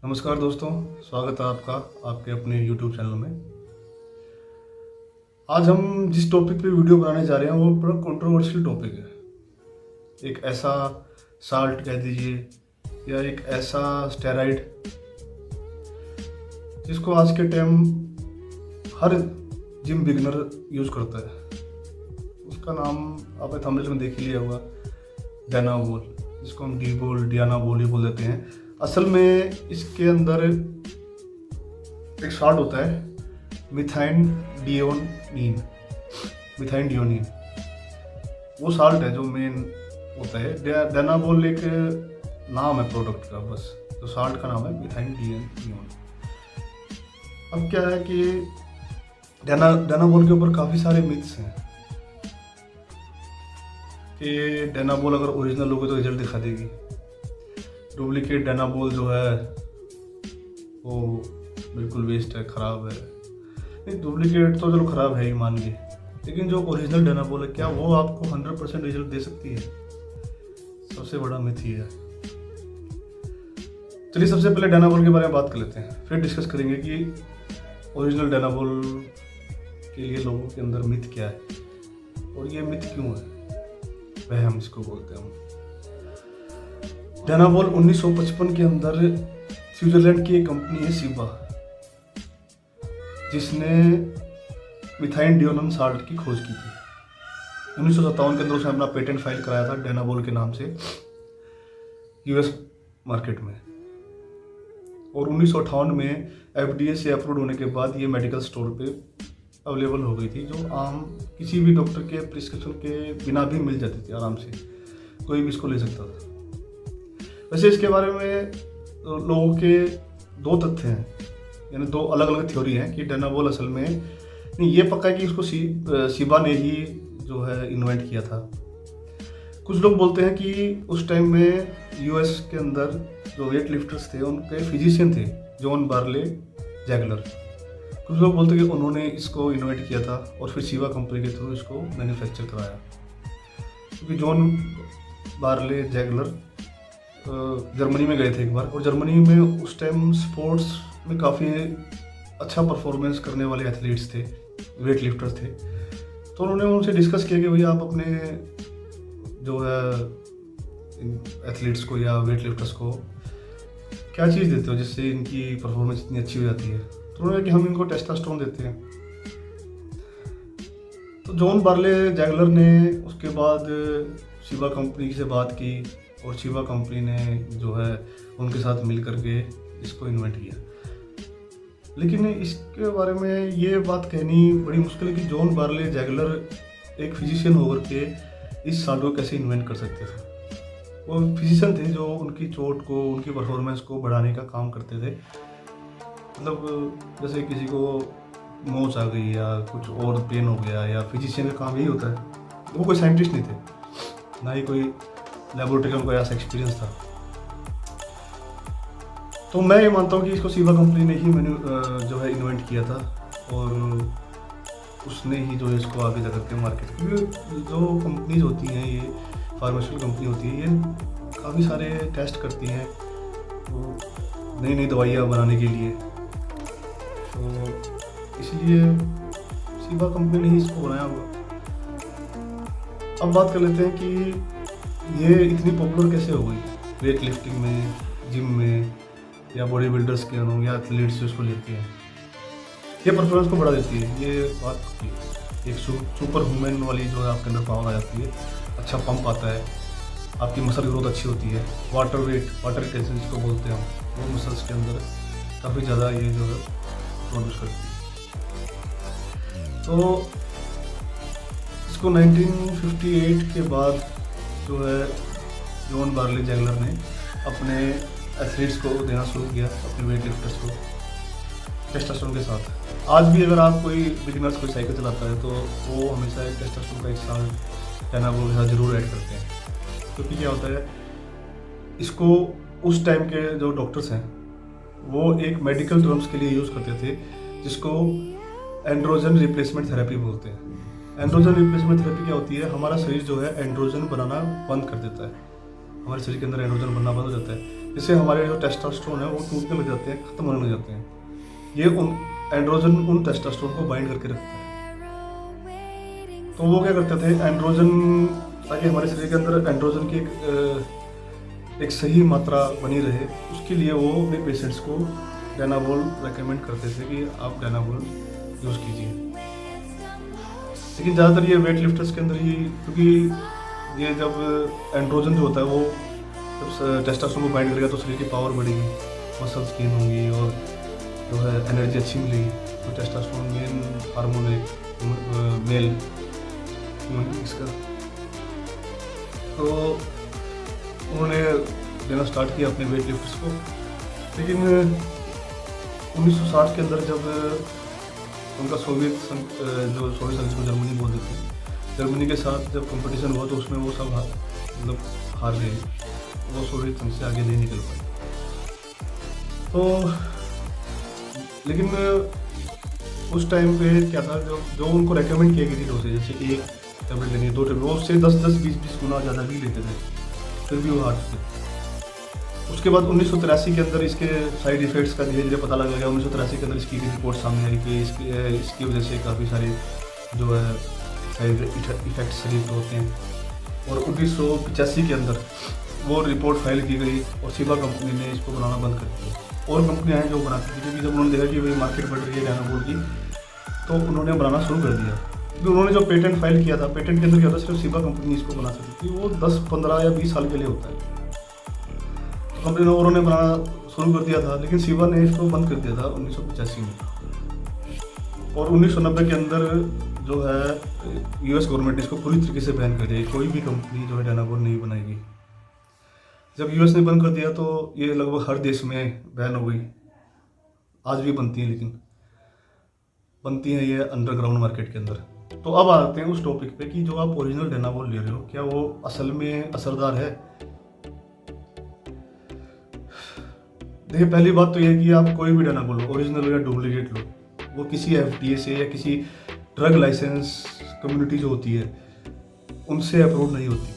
नमस्कार दोस्तों, स्वागत है आपका आपके अपने YouTube चैनल में। आज हम जिस टॉपिक पे वीडियो बनाने जा रहे हैं वो बड़ा कंट्रोवर्शियल टॉपिक है। एक ऐसा साल्ट कह दीजिए या एक ऐसा स्टेरॉइड जिसको आज के टाइम हर जिम बिगनर यूज़ करता है। उसका नाम आपने थंबनेल में देख ही लिया होगा, डायनाबोल, जिसको हम डियानाबोल ही बोल देते हैं। असल में इसके अंदर एक साल्ट होता है मिथाइन डियोनीन। वो साल्ट है जो मेन होता है। डायनाबोल एक नाम है प्रोडक्ट का, बस तो साल्ट का नाम है मिथाइन डियोन। अब क्या है कि डायनाबोल के ऊपर काफ़ी सारे मिथ्स हैं कि डायनाबोल अगर ओरिजिनल होगी तो रिजल्ट दिखा देगी, डुप्लीकेट डायनाबोल जो है वो बिल्कुल वेस्ट है, ख़राब है। नहीं, डुप्लीकेट तो चलो ख़राब है ही मान ली, लेकिन जो ओरिजिनल डायनाबोल है क्या वो आपको 100% रिजल्ट दे सकती है? सबसे बड़ा मिथ ही है। चलिए सबसे पहले डायनाबोल के बारे में बात कर लेते हैं, फिर डिस्कस करेंगे कि ओरिजिनल डायनाबोल के लिए लोगों के अंदर मिथ क्या है और ये मिथ क्यों है, वह हम इसको बोलते हैं। डायनाबोल 1955 के अंदर स्विट्जरलैंड की एक कंपनी है सीबा, जिसने मिथाइन डियोनन साल्ट की खोज की थी। 1957 के अंदर उसने अपना पेटेंट फाइल कराया था डायनाबोल के नाम से यूएस मार्केट में, और 1958 में एफडीए से अप्रूव होने के बाद ये मेडिकल स्टोर पे अवेलेबल हो गई थी, जो आम किसी भी डॉक्टर के प्रिस्क्रिप्शन के बिना भी मिल जाती थी आराम से, कोई भी इसको ले सकता था। वैसे इसके बारे में लोगों के दो तथ्य हैं, यानी दो अलग अलग थ्योरी हैं कि डायनाबोल असल में नहीं, ये पक्का है कि इसको सीबा ने ही जो है इन्वेंट किया था। कुछ लोग बोलते हैं कि उस टाइम में यूएस के अंदर जो वेट लिफ्टर्स थे उनके फिजिशियन थे जॉन बार्ले जैगलर। कुछ लोग बोलते हैं कि उन्होंने इसको इन्वेंट किया था और फिर सीबा कंपनी के थ्रू इसको मैन्युफैक्चर कराया, क्योंकि जॉन बार्ले जैगलर जर्मनी में गए थे एक बार, और जर्मनी में उस टाइम स्पोर्ट्स में काफ़ी अच्छा परफॉर्मेंस करने वाले एथलीट्स थे, वेट लिफ्टर्स थे। तो उन्होंने उनसे डिस्कस किया कि भैया आप अपने जो है एथलीट्स को या वेट लिफ्टर्स को क्या चीज़ देते हो जिससे इनकी परफॉर्मेंस इतनी अच्छी हो जाती है? तो उन्होंने कहा कि हम इनको टेस्टोस्टेरोन देते हैं। तो जॉन बार्ले जैगलर ने उसके बाद सीबा कंपनी से बात की और शिवा कंपनी ने जो है उनके साथ मिल करके इसको इन्वेंट किया। लेकिन इसके बारे में ये बात कहनी बड़ी मुश्किल है कि जॉन बार्ले जैगलर एक फिजिशियन होकर के इस साल्ट को कैसे इन्वेंट कर सकते थे। वो फिजिशियन थे जो उनकी चोट को, उनकी परफॉर्मेंस को बढ़ाने का काम करते थे। मतलब जैसे किसी को मोच आ गई या कुछ और पेन हो गया, या फिजिशियन का काम यही होता है। वो कोई साइंटिस्ट नहीं थे, ना ही कोई लेबोरेटरी का उनको ऐसा एक्सपीरियंस था। तो मैं ये मानता हूँ कि इसको सीबा कंपनी ने ही जो है इन्वेंट किया था, और उसने ही जो है इसको आगे जा करके मार्केट, क्योंकि जो कंपनीज होती हैं, ये फार्मास्यूटिकल कंपनी होती है, ये काफ़ी सारे टेस्ट करती हैं तो नई नई दवाइयाँ बनाने के लिए। तो इसलिए सीबा कंपनी ने ही इसको बनाया हुआ। अब बात कर लेते हैं कि ये इतनी पॉपुलर कैसे हो गई वेट लिफ्टिंग में, जिम में, या बॉडी बिल्डर्स के या एथलीट्स जो इसको लेते हैं। ये परफॉर्मेंस को बढ़ा देती है, ये बात होती है। एक सुपर वुमेन वाली जो है आपके अंदर पावर आ जाती है, अच्छा पंप आता है, आपकी मसल ग्रोथ अच्छी होती है, वाटर रिटेंशन जिसको बोलते हैं हम, वो मसल्स के अंदर काफ़ी ज़्यादा ये जो है प्रोड्यूस करती है। तो इसको 1958 के बाद जो है जॉन बार्ले जैगलर ने अपने एथलीट्स को देना शुरू किया, अपने वेट लिफ्टर्स को टेस्टोस्टेरोन के साथ। आज भी अगर आप कोई बिगिनर्स कोई साइकिल चलाता है तो वो हमेशा एक टेस्टोस्टेरोन का एक साथ डायनाबोल के साथ जरूर ऐड करते हैं, क्योंकि क्या होता है, इसको उस टाइम के जो डॉक्टर्स हैं वो एक मेडिकल टर्म्स के लिए यूज़ करते थे, जिसको एंड्रोजन रिप्लेसमेंट थेरेपी बोलते हैं। एंड्रोजन रिप्लेसमेंट थेरेपी क्या होती है, हमारा शरीर जो है एंड्रोजन बनाना बंद कर देता है। हमारे शरीर के अंदर एंड्रोजन बनना बंद हो जाता है, जिससे हमारे जो टेस्टोस्टेरोन है वो टूटने लग जाते हैं, खत्म होने लग जाते हैं। ये उन एंड्रोजन उन टेस्टोस्टेरोन को बाइंड करके रखता है। तो वो क्या करते थे, एंड्रोजन, ताकि हमारे शरीर के अंदर एंड्रोजन की एक सही मात्रा बनी रहे, उसके लिए वो अपने पेशेंट्स को डायनाबोल रेकमेंड करते थे कि आप डायनाबोल यूज़ कीजिए। लेकिन ज़्यादातर ये वेट लिफ्टर्स के अंदर ही, क्योंकि ये जब एंड्रोजन जो होता है वो जब टेस्टोस्टेरोन को बाइंड करेगा तो शरीर की पावर बढ़ेगी, मसल्स गेन होंगी और जो है एनर्जी अच्छी मिलेगी। तो टेस्टोस्टेरोन मेन हार्मोन है मेल इसका। तो उन्होंने देना स्टार्ट किया अपने वेट लिफ्टर्स को। लेकिन 1960 के अंदर जब उनका सोवियत संघ को जर्मनी बोल देते हैं, जर्मनी के साथ जब कंपटीशन हुआ तो उसमें वो सब मतलब हार गए, वो सोवियत संघ से आगे नहीं निकल पाए। तो लेकिन उस टाइम पे क्या था, जो उनको रेकमेंड किया गई थी डोसेज, जैसे 1 टैबलेट लेनी है, 2 टैबलेट, वो उससे 10-20 गुना ज़्यादा भी लेते थे, फिर भी वो हार चुके। उसके बाद 1983 के अंदर इसके साइड इफ़ेक्ट्स का धीरे धीरे पता लगा गया। 1983 के अंदर इसकी रिपोर्ट सामने आई कि इसकी वजह से काफ़ी सारे जो है साइड इफ़ेक्ट्स शरीर पे होते हैं। और 1985 के अंदर वो रिपोर्ट फाइल की गई और शिबा कंपनी ने इसको बनाना बंद कर दिया। और कंपनियाँ हैं जो बनाती थी, क्योंकि जब उन्होंने देखा कि भाई मार्केट बढ़ रही है डायनाबोल की, तो उन्होंने बनाना शुरू कर दिया। क्योंकि उन्होंने जो पेटेंट फाइल किया था, पेटेंट के अंदर क्या होता है, सिर्फ शिबा कंपनी इसको बना सकती थी, वो 10, 15 या 20 साल के लिए होता है। तो कंपनी ने उन्होंने बनाना शुरू कर दिया था, लेकिन शिबा ने इसको बंद कर दिया था 1985 में। और 1990 के अंदर जो है यूएस गवर्नमेंट ने इसको पूरी तरीके से बैन कर दिया, कोई भी कंपनी जो है डायनाबोल नहीं बनाएगी। जब यूएस ने बंद कर दिया तो ये लगभग हर देश में बैन हो गई। आज भी बनती है, लेकिन बनती है ये अंडरग्राउंड मार्केट के अंदर। तो अब आते हैं उस टॉपिक पे कि जो आप ओरिजिनल डायनाबोल ले रहे हो, क्या वो असल में असरदार है? देखिए, पहली बात तो यह है कि आप कोई भी डायनाबोल लो, ओरिजिनल या डुप्लीकेट लो, वो किसी एफडीए से या किसी ड्रग लाइसेंस कम्युनिटी जो होती है उनसे अप्रूव नहीं होती,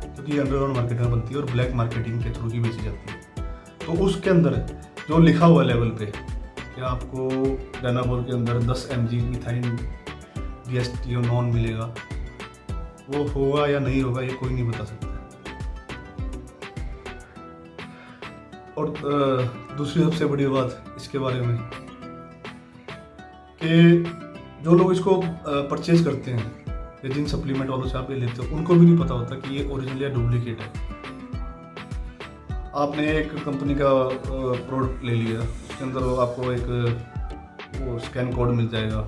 क्योंकि अंडरग्राउंड मार्केट में बनती है और ब्लैक मार्केटिंग के थ्रू ही बेची जाती है। तो उसके अंदर जो लिखा हुआ लेवल पे कि आपको डायनाबोल के अंदर 10 mg मिथाइन DHT नॉन मिलेगा, वो होगा या नहीं होगा ये कोई नहीं बता सकता। और दूसरी सबसे बड़ी बात इसके बारे में कि जो लोग इसको परचेज करते हैं या जिन सप्लीमेंट वालों से आप ये लेते हो, उनको भी नहीं पता होता कि ये ओरिजिनल या डुप्लीकेट है। आपने एक कंपनी का प्रोडक्ट ले लिया, उसके अंदर आपको एक वो स्कैन कोड मिल जाएगा,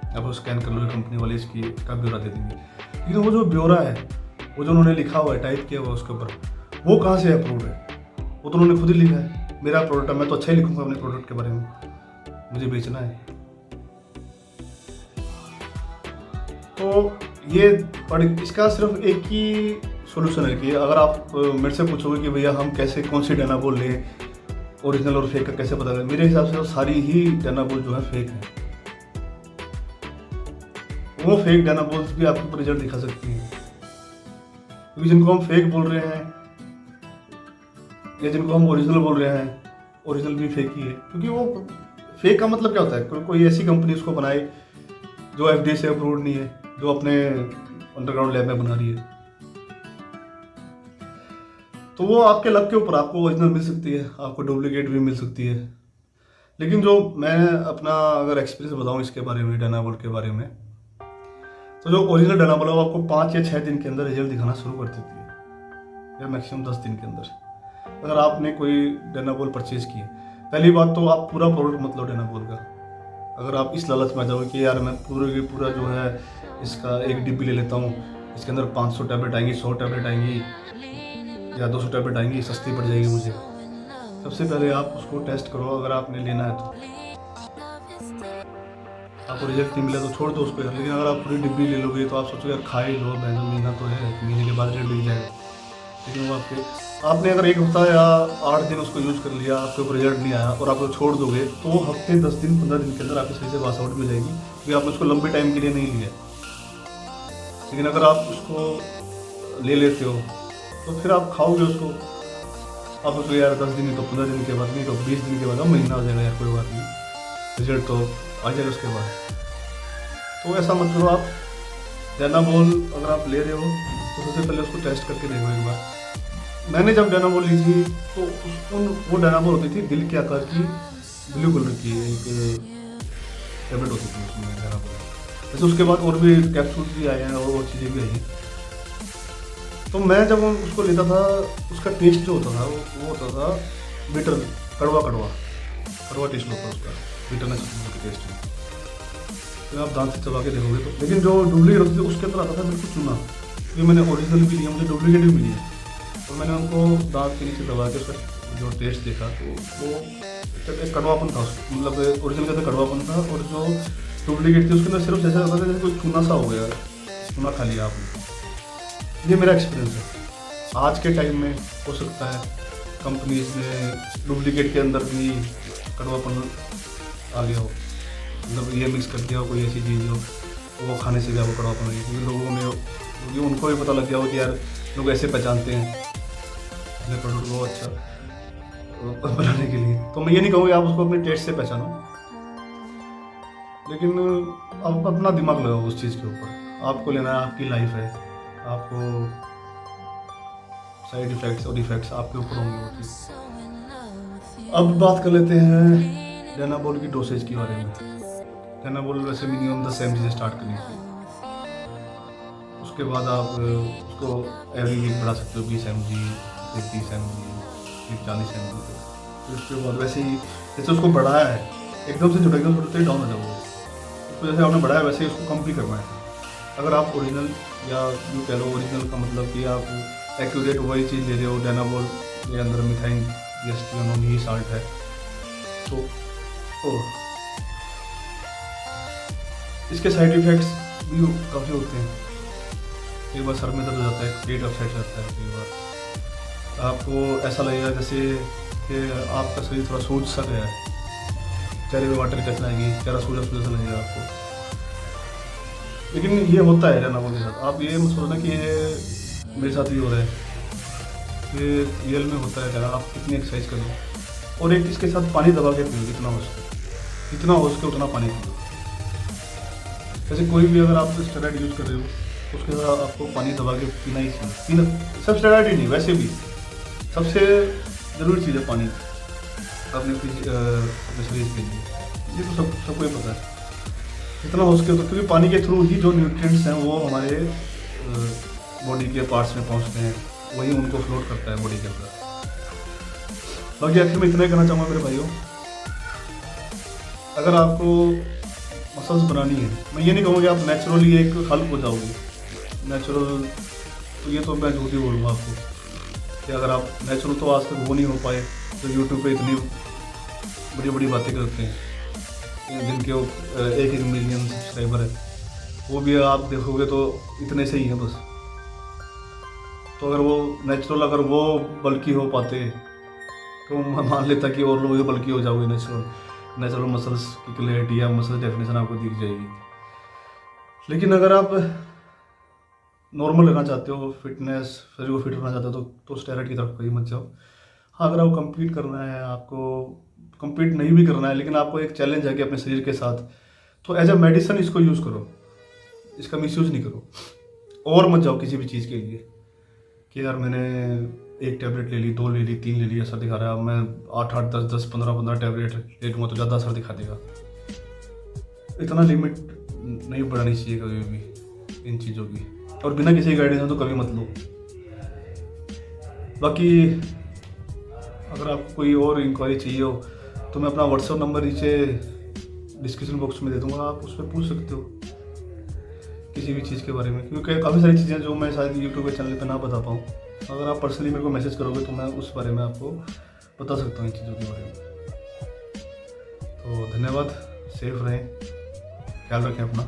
आप वो स्कैन कर लो, कंपनी वाले इसकी का ब्यौरा दे देंगे। लेकिन वो जो ब्यौरा है, वो जो उन्होंने लिखा हुआ है, टाइप किया हुआ उसके ऊपर, वो कहाँ से अप्रूव्ड है? वो तो उन्होंने खुद ही लिखा है, मेरा प्रोडक्ट है, मैं तो अच्छा ही लिखूंगा अपने प्रोडक्ट के बारे में, मुझे बेचना है। तो ये इसका सिर्फ एक ही सॉल्यूशन है कि अगर आप मेरे से पूछोगे कि भैया हम कैसे कौन सी डायनाबोल लें, ओरिजिनल और फेक का कैसे पता करें, मेरे हिसाब से तो सारी ही डायनाबोल जो है फेक है। वो फेक डायनाबोल्स भी आपको रिजल्ट दिखा सकती है, क्योंकि जिनको हम फेक बोल रहे हैं या जिनको हम ओरिजिनल बोल रहे हैं, ओरिजिनल भी फेक ही है। क्योंकि वो फेक का मतलब क्या होता है, कोई ऐसी कंपनी उसको बनाए जो एफडीए से अप्रूव्ड नहीं है, जो अपने अंडरग्राउंड लैब में बना रही है, तो वो आपके लक के ऊपर, आपको ओरिजिनल मिल सकती है, आपको डुप्लीकेट भी मिल सकती है। लेकिन जो मैं अपना अगर एक्सपीरियंस बताऊं इसके बारे में, डायनाबोल के बारे में, तो जो ओरिजिनल डायनाबोल है वो आपको 5 या 6 दिन के अंदर रिजल्ट दिखाना शुरू कर देती है, या मैक्सिमम 10 दिन के अंदर। अगर आपने कोई डायनाबोल परचेज की, पहली बात तो आप पूरा प्रोडक्ट मत लो डायनाबोल का। अगर आप इस लालच में आ जाओगे कि यार मैं पूरा जो है इसका एक डिब्बी ले लेता हूँ, इसके अंदर 500 टैबलेट आएंगी, 100 टैबलेट आएंगी या 200 टैबलेट आएंगी, सस्ती पड़ जाएगी मुझे। सबसे पहले आप उसको टेस्ट करो, अगर आपने लेना है तो। आपको रिजल्ट नहीं मिला तो छोड़ दो उसको। लेकिन अगर आप पूरी डिब्बी ले लोगे तो आप सोचोगे यार खा ही लो, महीना तो है, महीने के बाद रिजल्ट मिल जाएगा। लेकिन वो आपने अगर 1 हफ्ता या 8 दिन उसको यूज़ कर लिया, आपके ऊपर रिजल्ट नहीं आया और आप उसको छोड़ दोगे, तो वो हफ्ते 10 दिन 15 दिन के अंदर आपके सही से पास आउट मिल जाएगी, क्योंकि आपने उसको लंबे टाइम के लिए नहीं लिया। लेकिन अगर आप उसको ले लेते हो तो फिर आप खाओगे उसको, आप उसको यार 10 दिन, नहीं तो 15 दिन के बाद, नहीं तो 20 दिन के बाद, महीना हो जाएगा यार, कोई बात नहीं, रिजल्ट तो आ जाएगा उसके बाद। तो ऐसा मत करो आप। डेनामोल अगर आप ले रहे हो तो सबसे पहले उसको टेस्ट करके देखो एक बार। मैंने जब डेनामोल ली थी तो वो डेनामोल होती थी दिल के आकार की, ब्लू कलर की एक टेबलेट होती थी उसमें डेनामोल। वैसे उसके बाद और भी कैप्सूल भी आए हैं और चीज़ें भी आई हैं। तो मैं जब उसको लेता था, उसका टेस्ट जो होता था वो होता था बिटर, कड़वा कड़वा कड़वा टेस्ट होता है उसका, बिटरनेस का टेस्ट है। तो आप दांत से चबा के देखोगे तो, लेकिन जो डुप्लीकेट होती थी उसके अंदर आता था बिल्कुल चूना। क्योंकि मैंने ओरिजिनल भी लिया, मुझे डुप्लीकेट भी मिली है, और मैंने उनको दांत के नीचे दबा के उसका जो टेस्ट देखा तो वो एक कड़वापन था, मतलब ओरिजिनल का तो कड़वापन था, और जो डुप्लीकेट थी उसके अंदर सिर्फ जैसे लगता था जैसे कोई चूना सा हो गया, चूना खा लिया आपने। ये मेरा एक्सपीरियंस है। आज के टाइम में हो सकता है कंपनीज ने डुप्लीकेट के अंदर भी कड़वापन आ गया हो, मतलब ये मिक्स कर दिया हो कोई ऐसी चीज़ हो तो वो खाने से भी आपको कड़वापन आ गया, क्योंकि लोगों में, क्योंकि उनको भी पता लग गया हो कि यार लोग ऐसे पहचानते हैं अपने प्रोडक्ट को अच्छा बनाने के लिए। तो मैं ये नहीं कहूँगी आप उसको अपने टेस्ट से पहचानो, लेकिन आप अपना दिमाग लगाओ उस चीज़ के ऊपर। आपको लेना है, आपकी लाइफ है, आपको साइड इफ़ेक्ट्स और इफ़ेक्ट्स आपके ऊपर होंगे वो चीज़। अब बात कर लेते हैं डेनामोल की डोसेज के बारे में। डेनामोल वैसे मिनिमम 10 mg से स्टार्ट करनी चाहिए, उसके बाद आप उसको एवरी वीक बढ़ा सकते हो 20 mg, फिर 30 mg, फिर 40 mg। फिर उसके बाद वैसे ही जैसे उसको बढ़ाया है, एकदम से जुड़ेगा जुड़ते ही डाउन हो जाओगे, उसको जैसे आपने बढ़ाया वैसे ही उसको कम भी करना है। अगर आप ओरिजिनल, या यूँ कह लो ओरिजिनल का मतलब कि आप एक्यूरेट वही चीज़ ले रहे हो, डेनामोल के अंदर मिथाइन एस्टियोनोन ही साल्ट है, तो इसके साइड इफ़ेक्ट्स भी काफ़ी होते हैं। कई बार सर में दर्द हो जाता है, पेट अपसेट रहता है, कई बार आपको ऐसा लगेगा जैसे कि आपका शरीर थोड़ा सूज सा गया है, चेहरे में वाटर कैसे आएगी, चेहरा सूजा सूजा सा लगेगा आपको। लेकिन ये होता है डेनामोल के साथ, आप ये मत सोचना कि ये मेरे साथ भी हो रहा है, ये रियल में होता है। आप कितनी एक्सरसाइज करो, और एक इसके साथ पानी दबा के पियो, जितना हो सके उतना पानी पियो। जैसे कोई भी अगर आप स्टेरॉइड यूज़ कर रहे हो उसके साथ आपको पानी दबा के पीना ही चाहिए, पीना सब स्टेरॉइड ही नहीं, वैसे भी सबसे ज़रूरी चीज़ है पानी अपने शरीर के लिए। ये तो सबको ही पता है, जितना हो सके तो, क्योंकि पानी के थ्रू ही जो न्यूट्रिएंट्स हैं वो हमारे बॉडी के पार्ट्स में पहुंचते हैं, वही उनको फ्लोट करता है बॉडी के अंदर। बाकी आखिर में इतना ही कहना चाहूँगा मेरे भाइयों, अगर आपको मसल्स बनानी है, मैं ये नहीं कहूँगा कि आप नेचुरली एक हल्क हो जाओगे, नेचुरल तो ये तो मैं झूठ ही बोलूँगा आपको कि अगर आप नेचुरल तो आज तक वो नहीं हो पाए, तो यूट्यूब पे इतनी बड़ी बड़ी बातें करते हैं जिनके 1 मिलियन सब्सक्राइबर है, वो भी आप देखोगे तो इतने से ही हैं बस। तो अगर वो नेचुरल, अगर वो बल्कि हो पाते तो मैं मान लेता कि और लोग बल्कि हो जाओगे। नेचुरल मसल्स की क्लैरिटी या मसल डेफिनेशन आपको दिख जाएगी। लेकिन अगर आप नॉर्मल रहना चाहते हो, फिटनेस शरीर को फिट रखना चाहते हो तो स्टेरॉइड की तरफ कहीं मत जाओ। हाँ, अगर आपको कम्पीट करना है, आपको कम्पीट नहीं भी करना है, लेकिन आपको एक चैलेंज है कि अपने शरीर के साथ, तो एज अ मेडिसिन इसको यूज़ करो, इसका मिसयूज़ नहीं करो। और मत जाओ किसी भी चीज़ के लिए कि यार मैंने एक टैबलेट ले ली, 2 ले ली, 3 ले ली, असर दिखा रहा है, मैं 8-8, 10-10, 15-15 टैबलेट ले लूँगा तो ज़्यादा असर दिखा देगा। इतना लिमिट नहीं बढ़ानी चाहिए कभी भी इन चीज़ों की, और बिना किसी गाइडेंस में तो कभी मत लो। बाकी अगर आपको कोई और इंक्वायरी चाहिए हो तो मैं अपना व्हाट्सएप नंबर नीचे डिस्क्रिप्शन बॉक्स में दे दूँगा, आप उस पर पूछ सकते हो किसी भी चीज़ के बारे में, क्योंकि काफ़ी सारी चीज़ें जो मैं शायद यूट्यूब के चैनल पे ना बता पाऊँ, अगर आप पर्सनली मेरे को मैसेज करोगे तो मैं उस बारे में आपको बता सकता हूँ इन चीज़ों के बारे में। तो धन्यवाद, सेफ रहें, ख्याल रखें अपना।